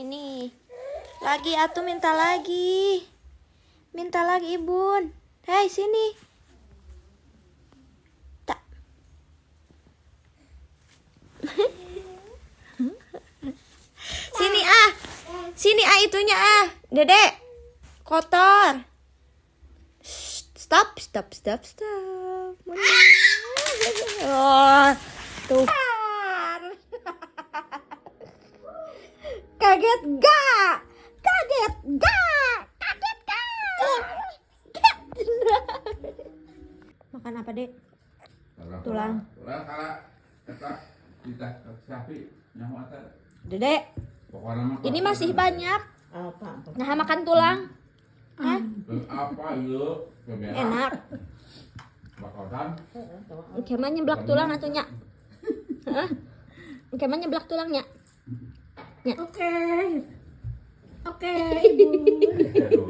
Ini. Lagi atuh minta lagi. Minta lagi, Ibun. Hei, sini. Tak. Sini ah. Sini ah itunya ah. Dedek. Kotor. Stop, stop, stop, stop. Oh, tuh. Kaget gak? Kaget gak? Kaget gak? Makan apa, Dek? Tulang. Tulang kala eta kita sapi nyaho eta. Dedek, ini masih banyak. Nah, makan tulang. Hah? Apa ieu? Enak. Bakalan. Engke mah nyeblak tulang atunya. Heeh. Engke mah nyeblak tulangnya. Oke, Ibu.